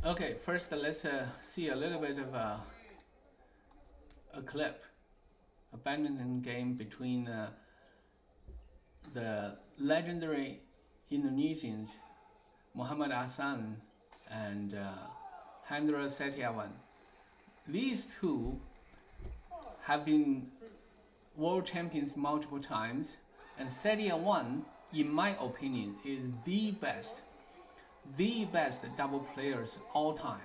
Okay, first let's see a little bit of a clip, a badminton game between the legendary Indonesians Muhammad Ahsan and Hendra Setiawan. These two have been world champions multiple times, and Setiawan, in my opinion, is the best double players all time.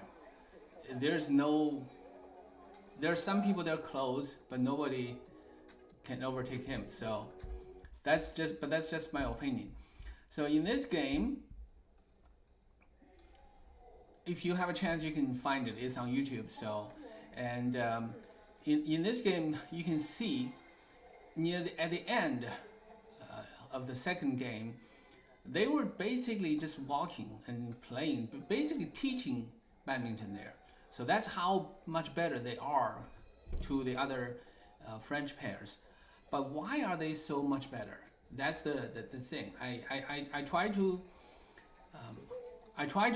There's no, there are some people that are close, but nobody can overtake him. So that's just my opinion. So in this game, if you have a chance, you can find it. It's on YouTube. So, and in this game, you can see at the end of the second game, they were basically just walking and playing, but basically teaching badminton there. So that's how much better they are to the other French pairs. But why are they so much better? That's the thing. I try to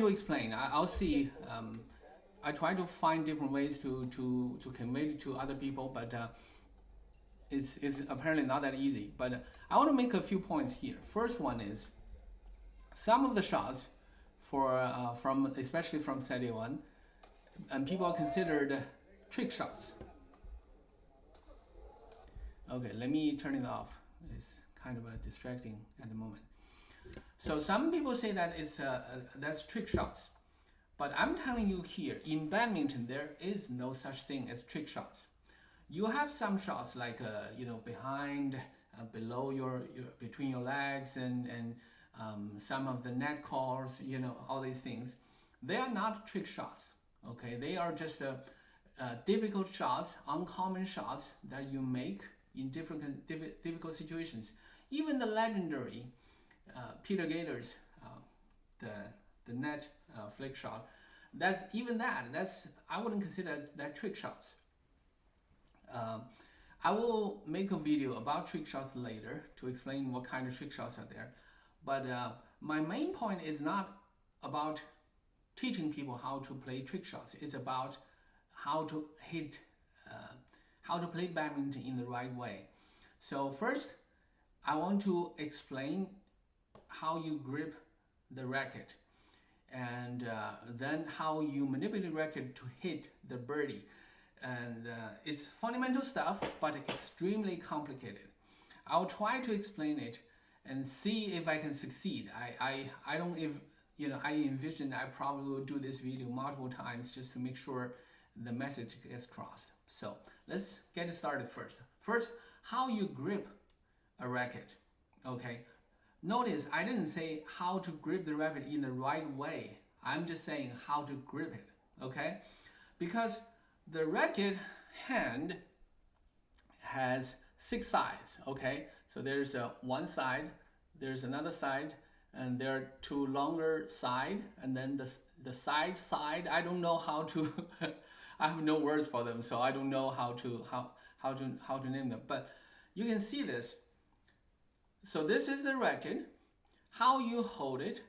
explain. I'll see. I try to find different ways to convey it to other people, but it's apparently not that easy. But I want to make a few points here. First one is some of the shots from especially from Setiawan, and people are considered trick shots. Okay, let me turn it off. It's kind of distracting at the moment. So some people say that that's trick shots, but I'm telling you here, in badminton there is no such thing as trick shots. You have some shots like behind, below your between your legs, and some of the net calls, all these things. They are not trick shots. Okay, they are just difficult shots, uncommon shots that you make in difficult situations. Even the legendary Peter Gator's the net flick shot, that's I wouldn't consider that trick shots. I will make a video about trick shots later to explain what kind of trick shots are there. But my main point is not about teaching people how to play trick shots. It's about how to how to play badminton in the right way. So first, I want to explain how you grip the racket, and then how you manipulate the racket to hit the birdie. And it's fundamental stuff, but extremely complicated. I'll try to explain it and see if I can succeed. I don't, if I envision I probably will do this video multiple times just to make sure the message gets crossed. So let's get it started first. First, how you grip a racket. Okay, notice I didn't say how to grip the racket in the right way. I'm just saying how to grip it. Okay, because the racket hand has 6 sides. Okay, so there's one side, there's another side, and there are 2 longer side, and then the side. I don't know how to. I have no words for them, so I don't know how to name them. But you can see this. So this is the racket. How you hold it,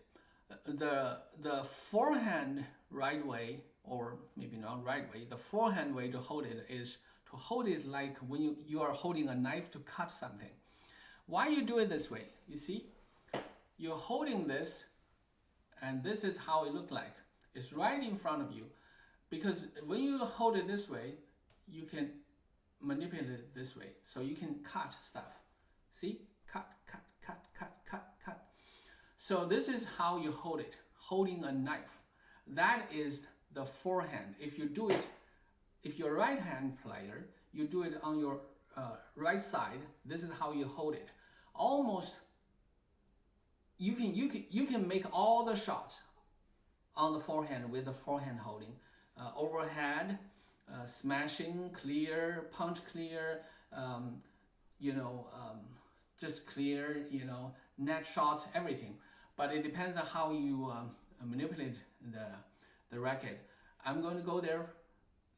the forehand right way, or maybe not right way. The forehand way to hold it is to hold it like when you are holding a knife to cut something. Why you do it this way? You see, you're holding this, and this is how it looks like. It's right in front of you, because when you hold it this way, you can manipulate it this way, so you can cut stuff. See, cut. So this is how you hold it, holding a knife. That is the forehand. If you do it, if you're a right hand player, you do it on your right side. This is how you hold it. Almost, you can make all the shots on the forehand with the forehand holding. Overhead, smashing, clear, punch clear, just clear, net shots, everything. But it depends on how you manipulate the racket. I'm going to go there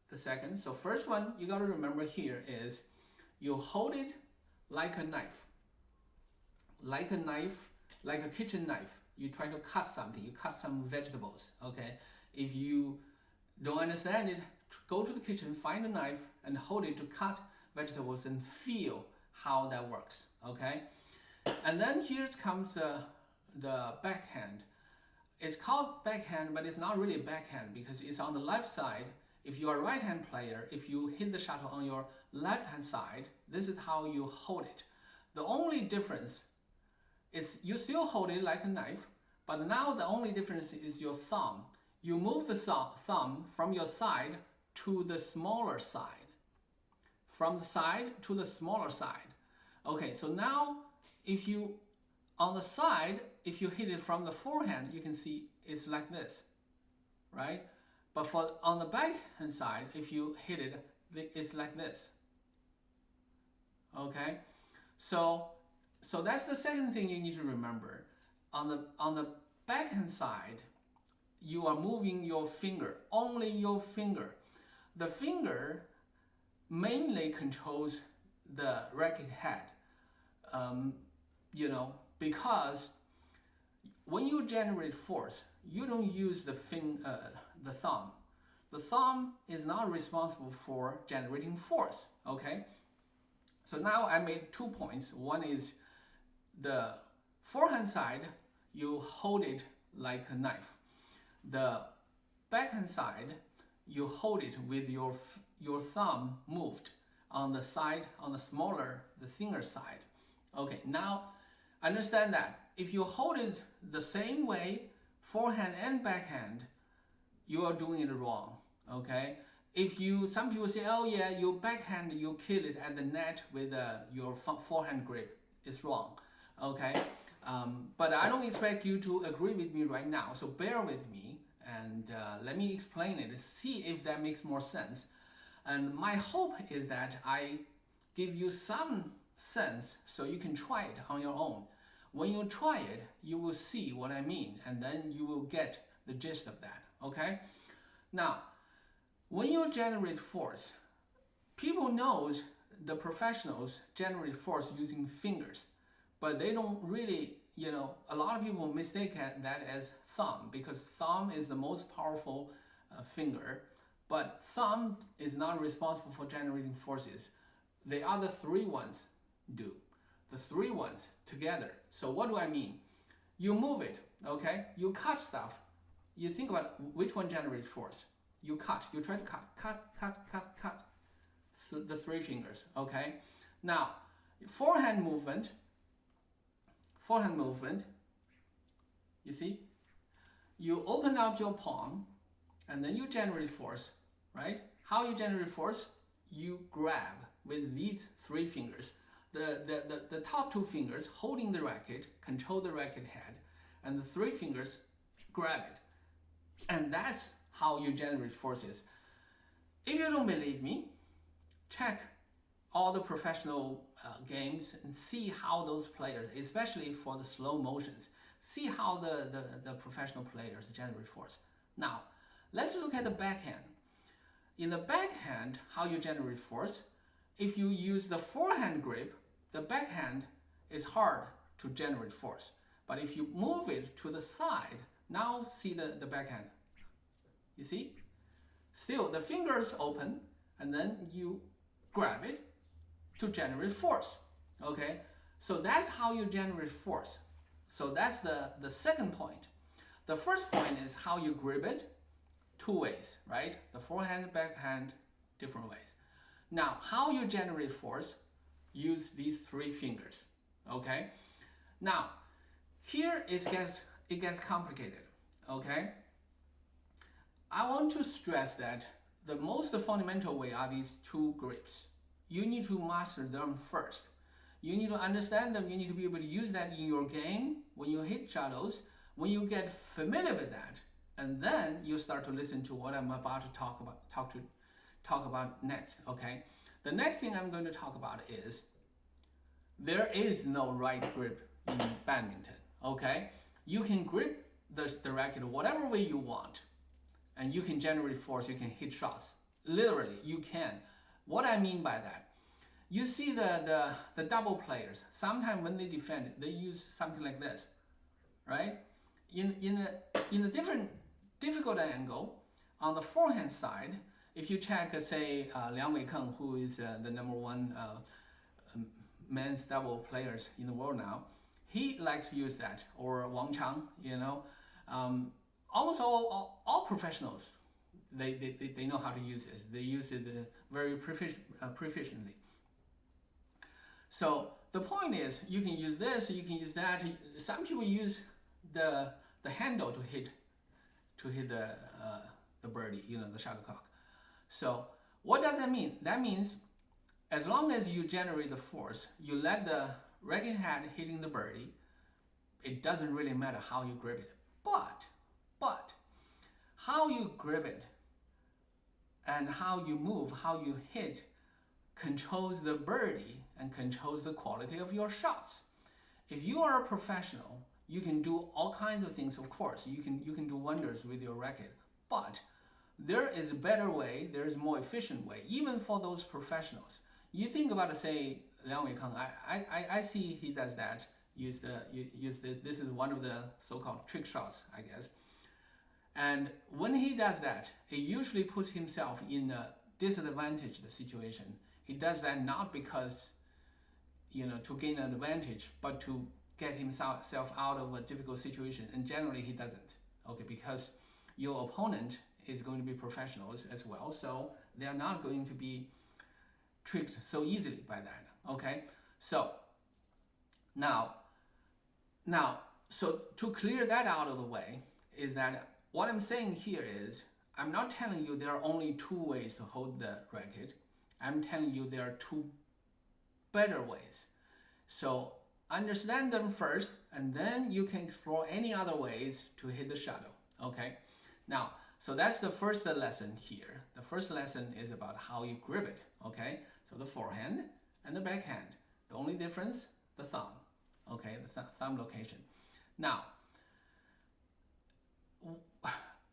the second. So first one you got to remember here is you hold it like a knife, like a kitchen knife. You try to cut something, you cut some vegetables, okay? If you don't understand it, go to the kitchen, find a knife, and hold it to cut vegetables and feel how that works, okay? And then here comes the backhand. It's called backhand, but it's not really a backhand because it's on the left side. If you're a right-hand player, if you hit the shuttle on your left-hand side, this is how you hold it. The only difference is you still hold it like a knife, but now the only difference is your thumb. You move the thumb from your side to the smaller side. From the side to the smaller side. Okay, so now if you, on the side, if you hit it from the forehand, you can see it's like this, right? But on the backhand side, if you hit it, it's like this. Okay, so that's the second thing you need to remember. On the backhand side, you are moving your finger, only your finger. The finger mainly controls the racket head. Because when you generate force, you don't use the thumb. The thumb is not responsible for generating force, okay? So now I made 2 points. One is the forehand side, you hold it like a knife. The backhand side, you hold it with your thumb moved on the side, on the smaller, the thinner side. Okay, now understand that if you hold it the same way, forehand and backhand, you are doing it wrong, okay? Some people say, oh yeah, you backhand, you kill it at the net with your forehand grip. It's wrong, okay? But I don't expect you to agree with me right now, so bear with me and let me explain it, see if that makes more sense. And my hope is that I give you some sense so you can try it on your own. When you try it, you will see what I mean, and then you will get the gist of that, okay? Now, when you generate force, people knows the professionals generate force using fingers, but they don't really, a lot of people mistake that as thumb, because thumb is the most powerful finger, but thumb is not responsible for generating forces. The other 3 ones do. The 3 ones together. So what do I mean? You move it, okay? You cut stuff. You think about which one generates force. You cut. You try to cut. So the 3 fingers, okay? Now, forehand movement, you see? You open up your palm, and then you generate force, right? How you generate force? You grab with these 3 fingers. The top 2 fingers holding the racket, control the racket head, and the 3 fingers grab it. And that's how you generate forces. If you don't believe me, check all the professional games and see how those players, especially for the slow motions, see how the professional players generate force. Now, let's look at the backhand. In the backhand, how you generate force, if you use the forehand grip, the backhand is hard to generate force. But if you move it to the side, now see the backhand. You see? Still, the fingers open, and then you grab it to generate force. Okay? So that's how you generate force. So that's the second point. The first point is how you grip it, 2 ways, right? The forehand, backhand, different ways. Now, how you generate force, use these 3 fingers, okay? Now, here it gets complicated, okay? I want to stress that the most fundamental way are these 2 grips. You need to master them first. You need to understand them, you need to be able to use that in your game, when you hit shuttles, when you get familiar with that, and then you start to listen to what I'm about to talk about next, okay? The next thing I'm going to talk about is there is no right grip in badminton, okay? You can grip the racket whatever way you want, and you can generate force, you can hit shots. Literally, you can. What I mean by that, you see the double players, sometimes when they defend, they use something like this, right? In a different difficult angle. On the forehand side, if you check, say, Liang Weikeng, who is the #1 men's double players in the world now, he likes to use that. Or Wang Chang, almost all professionals, they know how to use this. They use it very proficiently. So the point is, you can use this, you can use that. Some people use the handle to hit the birdie, the shuttlecock. So what does that mean? That means as long as you generate the force, you let the racket head hitting the birdie, it doesn't really matter how you grip it. But how you grip it and how you move, how you hit, controls the birdie and controls the quality of your shots. If you are a professional, you can do all kinds of things, of course. You can do wonders with your racket. But there is a better way, there is a more efficient way, even for those professionals. You think about, say, Liang Weikeng, I see he does that, use this. This is one of the so-called trick shots, I guess. And when he does that, he usually puts himself in a disadvantaged situation. He does that not because, to gain an advantage, but to get himself out of a difficult situation. And generally he doesn't, okay, because your opponent is going to be professionals as well, so they are not going to be tricked so easily by that, okay? So now, so to clear that out of the way, is that what I'm saying here is, I'm not telling you there are only 2 ways to hold the racket. I'm telling you there are 2 better ways. So understand them first, and then you can explore any other ways to hit the shuttle, okay? Now, so that's the first lesson here. The first lesson is about how you grip it, okay? So the forehand and the backhand. The only difference, the thumb, okay? The thumb location. Now,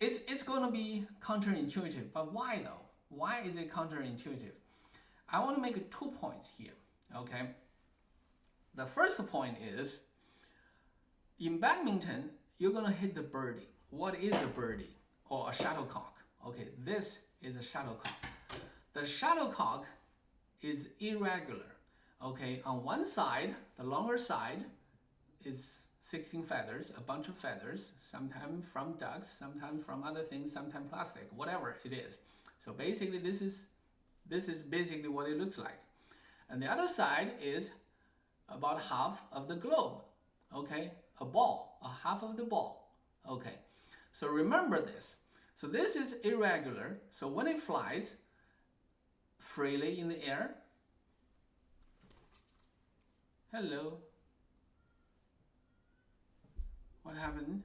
it's going to be counterintuitive, but why though? Why is it counterintuitive? I want to make 2 points here, okay? The first point is, in badminton, you're going to hit the birdie. What is a birdie? Or a shuttlecock? Okay, this is a shuttlecock. The shuttlecock is irregular, okay? On one side, the longer side is 16 feathers, a bunch of feathers, sometimes from ducks, sometimes from other things, sometimes plastic, whatever it is. So basically, this is basically what it looks like. And the other side is about half of the globe, okay? A ball, a half of the ball, okay? So remember this. So this is irregular. So when it flies freely in the air, hello, what happened?